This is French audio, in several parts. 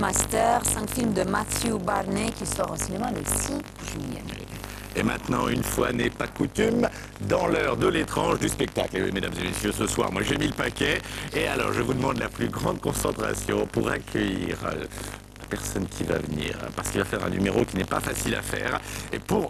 Master, 5 films de Matthew Barney qui sort au cinéma le 6 juillet. Et maintenant, une fois n'est pas coutume, dans l'heure de l'étrange du spectacle. Et oui, mesdames et messieurs, ce soir, moi j'ai mis le paquet. Et alors, je vous demande la plus grande concentration pour accueillir la personne qui va venir. Parce qu'il va faire un numéro qui n'est pas facile à faire. Et pour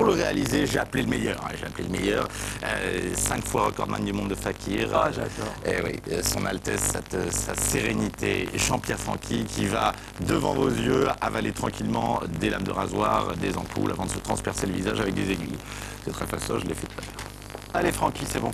le réaliser, j'ai appelé le meilleur. J'ai appelé le meilleur. 5 fois recordman du monde de Fakir. Ah, j'adore. Et oui, son Altesse, sa sérénité, Jean-Pierre Francky qui va devant vos yeux avaler tranquillement des lames de rasoir, des ampoules avant de se transpercer le visage avec des aiguilles. C'est très facile, je l'ai fait tout à l'heure. Allez, Francky, c'est bon.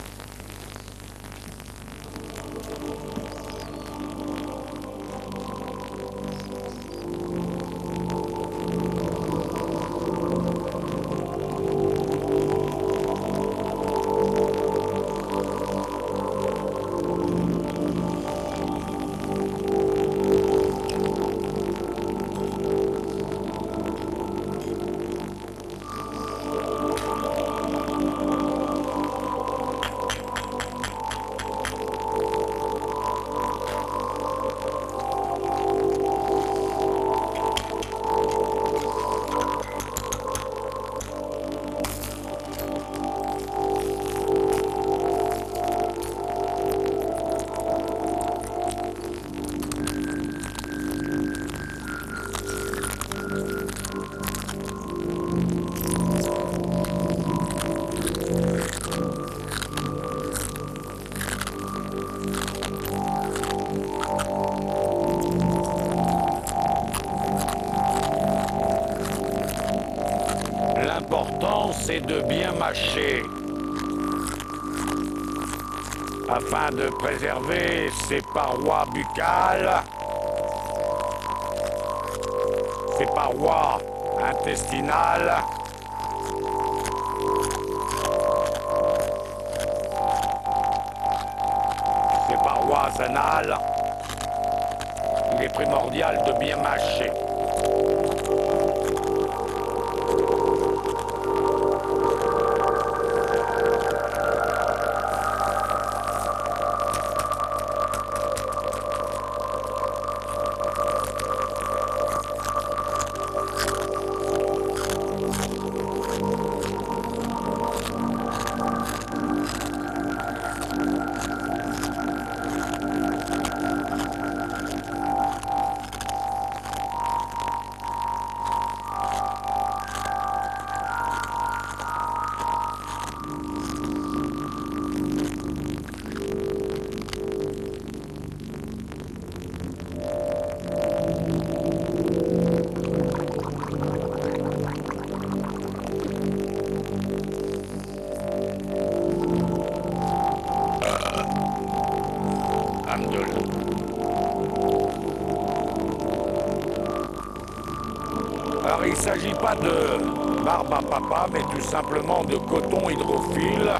L'important, c'est de bien mâcher, afin de préserver ses parois buccales, ses parois intestinales, ses parois anales. Il est primordial de bien mâcher. Alors il ne s'agit pas de barbe à papa, mais tout simplement de coton hydrophile.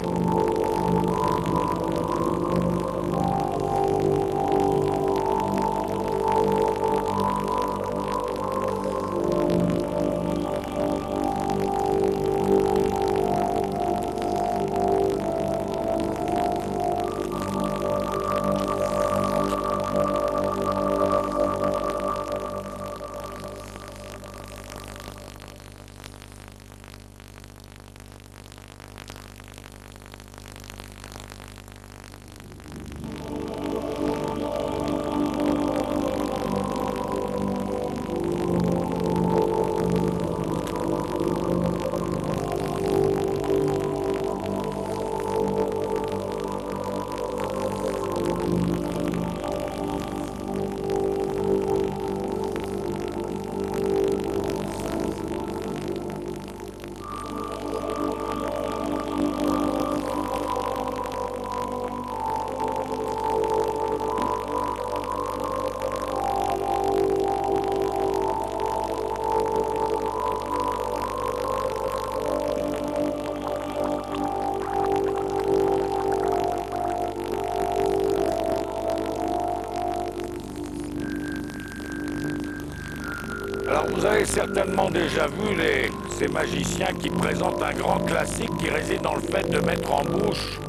Alors vous avez certainement déjà vu ces magiciens qui présentent un grand classique qui réside dans le fait de mettre en bouche,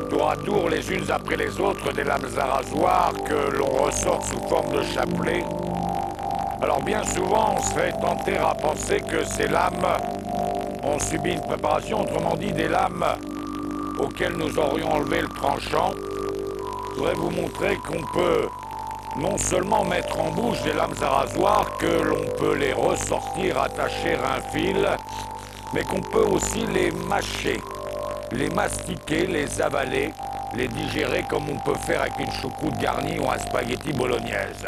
tour à tour, les unes après les autres, des lames à rasoir que l'on ressort sous forme de chapelet. Alors bien souvent, on serait tenté à penser que ces lames ont subi une préparation, autrement dit des lames auxquelles nous aurions enlevé le tranchant. Je voudrais vous montrer qu'on peut non seulement mettre en bouche des lames à rasoir, que l'on peut les ressortir, attacher un fil, mais qu'on peut aussi les mâcher, les mastiquer, les avaler, les digérer comme on peut faire avec une choucroute garnie ou un spaghetti bolognaise.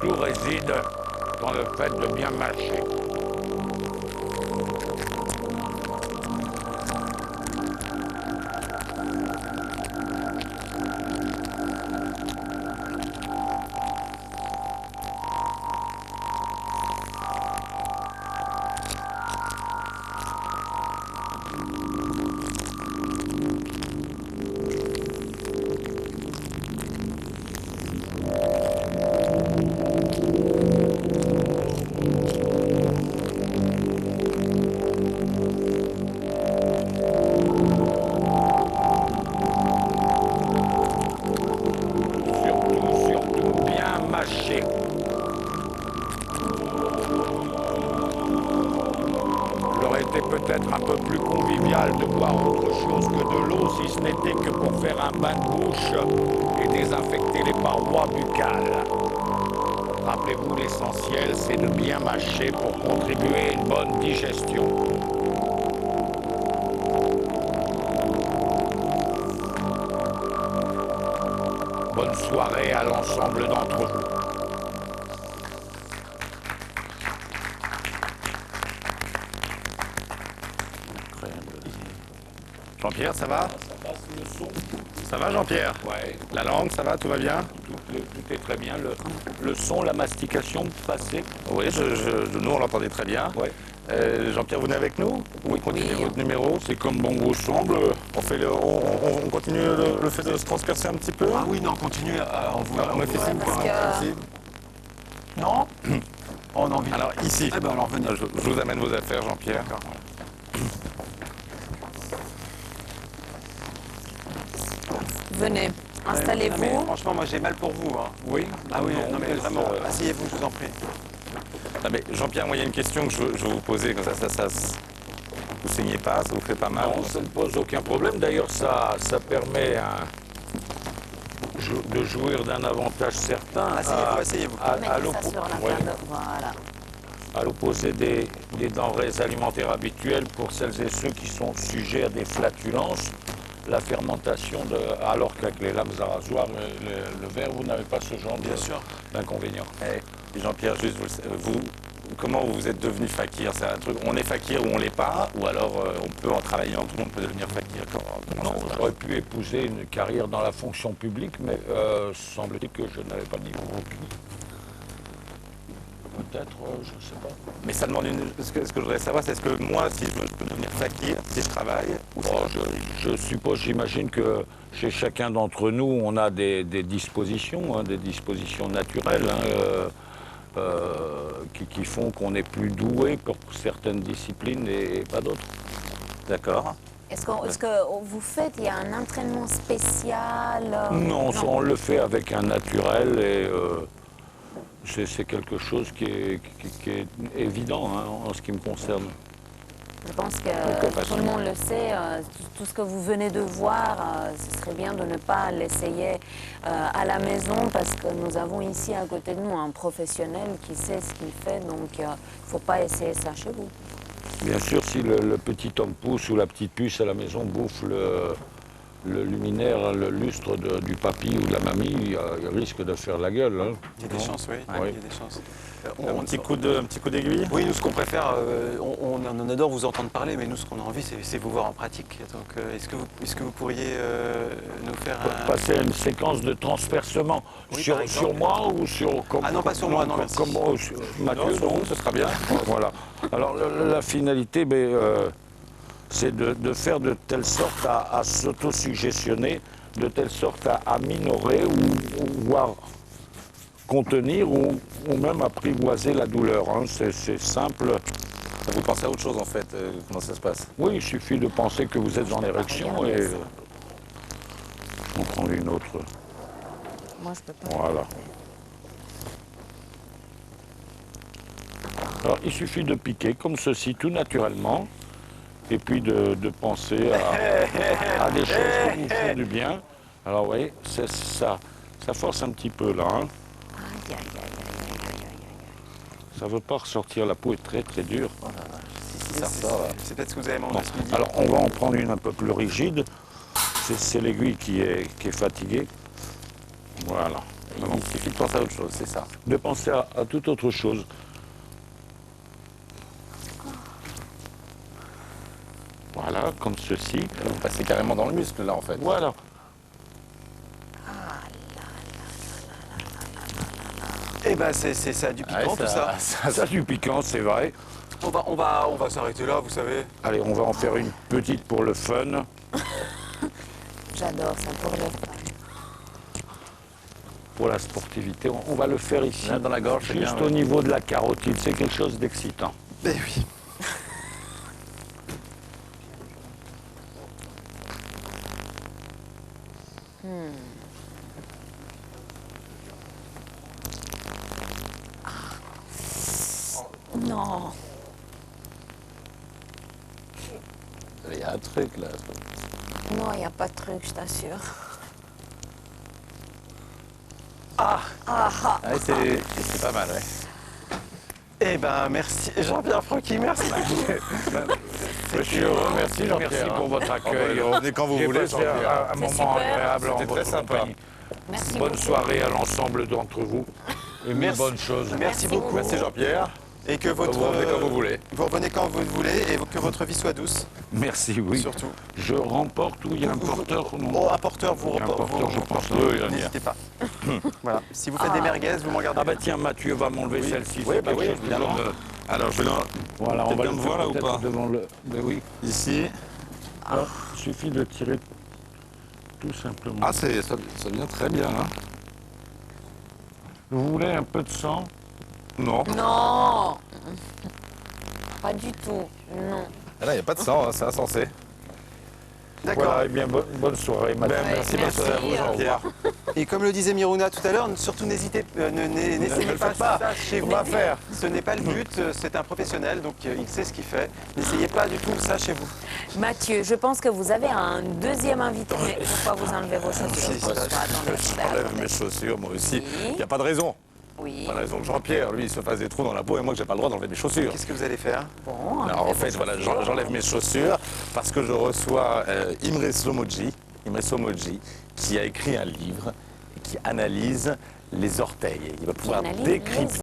Tout réside dans le fait de bien mâcher. Surtout bien mâcher. Il aurait été peut-être un peu plus convivial de boire autre chose que de l'eau si ce n'était que pour faire un bain de bouche et désinfecter les parois buccales. Rappelez-vous, l'essentiel, c'est de bien mâcher pour contribuer à une bonne digestion. Bonne soirée à l'ensemble d'entre vous. Jean-Pierre, ça va? Ça va, Jean-Pierre? Ouais, La langue, ça va? Tout va bien? tout est très bien. Le son, la mastication, passé. Oui, nous, on l'entendait très bien. Ouais. Jean-Pierre, vous venez avec nous? Oui, continuez Oui. votre numéro. C'est comme bon vous semble. On continue le fait de se transpercer un petit peu? Ah oui, non, continue, on vous... On fait signe parce pour que- ici. Non On a envie. Alors, ici. Eh ben alors, venez. Je vous amène vos affaires, Jean-Pierre. Venez, Non, mais installez-vous. franchement, moi j'ai mal pour vous. Hein. Oui. Ah oui, non mais Donc, vraiment, asseyez-vous, je vous en prie. Ah, mais Jean-Pierre, moi, il y a une question que je veux vous poser, comme ça, vous saignez pas, ça vous fait pas mal? Non, ça ne pose aucun problème. D'ailleurs, ça permet de jouir d'un avantage certain. Asseyez-vous, asseyez-vous. Mettez ça sur la ouais, table. Voilà. à l'opposé des denrées alimentaires habituelles pour celles et ceux qui sont sujets à des flatulences. La fermentation, alors qu'avec les lames à rasoir, le verre, vous n'avez pas ce genre Bien sûr. d'inconvénient. Et Jean-Pierre, juste, comment vous êtes devenu fakir? C'est un truc, on est fakir ou on l'est pas? Ou alors on peut, en travaillant, tout le monde peut devenir fakir? Comment Non, ça se passe? j'aurais pu épouser une carrière dans la fonction publique, mais semble-t-il que je n'avais pas de niveau requis. Peut-être, je ne sais pas. Mais ça demande ce que je voudrais savoir, c'est est-ce que moi, si je peux devenir fakir, si je travaille, ou Oh, je suppose, j'imagine que chez chacun d'entre nous, on a des dispositions, hein, des dispositions naturelles hein, qui font qu'on est plus doué pour certaines disciplines et pas d'autres. D'accord. Est-ce que vous faites, il y a un entraînement spécial? Non, ça, on le fait avec un naturel et c'est quelque chose qui est évident hein, en ce qui me concerne. Je pense que Quelque tout le monde le sait, tout ce que vous venez de voir, ce serait bien de ne pas l'essayer à la maison parce que nous avons ici à côté de nous un professionnel qui sait ce qu'il fait, donc il ne faut pas essayer ça chez vous. Bien sûr, si le petit homme pouce ou la petite puce à la maison bouffe le luminaire, le lustre du papy ou de la mamie, il risque de faire la gueule. Hein. Il y a des chances, oui. Oui. Il y a des chances. Un petit coup d'aiguille? Oui, nous, ce qu'on préfère, on adore vous entendre parler, mais nous, ce qu'on a envie, c'est vous voir en pratique. Donc, est-ce que vous pourriez nous faire un... Passer à une séquence de transpercement Oui, sur par exemple. moi ou sur... Ah non, pas sur moi, non, merci. Sur Mathieu, Non, sur donc, vous, ce sera bien. Voilà. Alors, la finalité, c'est de faire de telle sorte à s'auto-suggestionner, de telle sorte à minorer ou voire contenir ou même apprivoiser la douleur. Hein. C'est simple. Vous pensez à autre chose en fait, comment ça se passe? Oui, il suffit de penser que vous êtes en érection et... On prend une autre. Moi, je peux pas. Voilà. Alors, il suffit de piquer comme ceci, tout naturellement, et puis de penser à des choses qui vous font du bien. Alors, vous voyez, c'est ça. Ça force un petit peu là. Hein. Aïe, aïe, aïe, aïe, aïe, aïe, aïe. Ça ne veut pas ressortir, la peau est très très dure. Ça ressort. C'est peut-être ce que vous avez mangé Bon. ce midi. Alors, on va en prendre une un peu plus rigide. C'est l'aiguille qui est fatiguée. Voilà. Il suffit de penser à autre chose, c'est ça. De penser à toute autre chose. Voilà, comme ceci. Vous passez carrément dans le muscle là en fait. Voilà. Eh ben, ça a du piquant, tout ça. Ça a du piquant, c'est vrai. On va s'arrêter là, vous savez. Allez, on va en faire une petite pour le fun. J'adore ça pour le fun. Pour la sportivité. On va le faire ici, Là, dans la gorge, c'est juste bien, au niveau de la carotide. C'est quelque chose d'excitant. Ben oui. Non. Il y a un truc là. Non, il n'y a pas de truc, je t'assure. C'est pas mal, ouais. Eh ben, merci. Jean-Pierre Francky, merci. Je suis heureux, merci Jean-Pierre. Merci pour votre accueil. Revenez quand vous J'ai voulez, passé Jean-Pierre. un moment super. agréable en C'était très votre sympa. compagnie. Merci Bonne beaucoup. soirée à l'ensemble d'entre vous. Et mille bonnes choses. Merci beaucoup. Merci Jean-Pierre. Et que votre. Vous revenez quand vous voulez. Vous revenez quand vous voulez et que votre vie soit douce, Merci, oui. surtout. Je remporte ou il y a un porteur non. Oh, un porteur, vous Il y a un porteur, je pense. reportez. Oui, il y en a. N'hésitez pas. Voilà. Si vous faites des merguez, vous m'en gardez. Ah bah tiens, Mathieu va m'enlever celle-ci. Oui, c'est bah quelque oui, chose de évidemment. bon. Alors je vais Voilà, on va bien le me faire voir là ou peut-être pas? devant le... Ben oui. Ici. Alors, il suffit de tirer tout simplement. Ah, ça vient très bien. Hein. Vous voulez un peu de sang? Non. Non. Pas du tout. Non. Ah là, il n'y a pas de sang, hein, c'est insensé. D'accord. Voilà, et bien bonne soirée, madame. Ouais, Merci, bonne soirée à vous, au Jean-Pierre. revoir. Et comme le disait Miruna tout à l'heure, surtout n'hésitez, n'essayez pas ça chez vous. Ce n'est pas le but, c'est un professionnel, donc il sait ce qu'il fait. N'essayez pas du tout ça chez vous. Mathieu, je pense que vous avez un deuxième invité. Mais pourquoi vous enlevez vos chaussures ce soir? Attendez, J'enlève mes chaussures, moi aussi. Oui. Il n'y a pas de raison. Oui. Pas de raison que Jean-Pierre, lui, il se fasse des trous dans la peau et moi, que j'ai pas le droit d'enlever mes chaussures. Qu'est-ce que vous allez faire? Bon, Alors en enlevez fait, vos voilà, chaussures. j'enlève mes chaussures parce que je reçois Imre Somoji, qui a écrit un livre et qui analyse les orteils. Il va pouvoir analyse les décrypter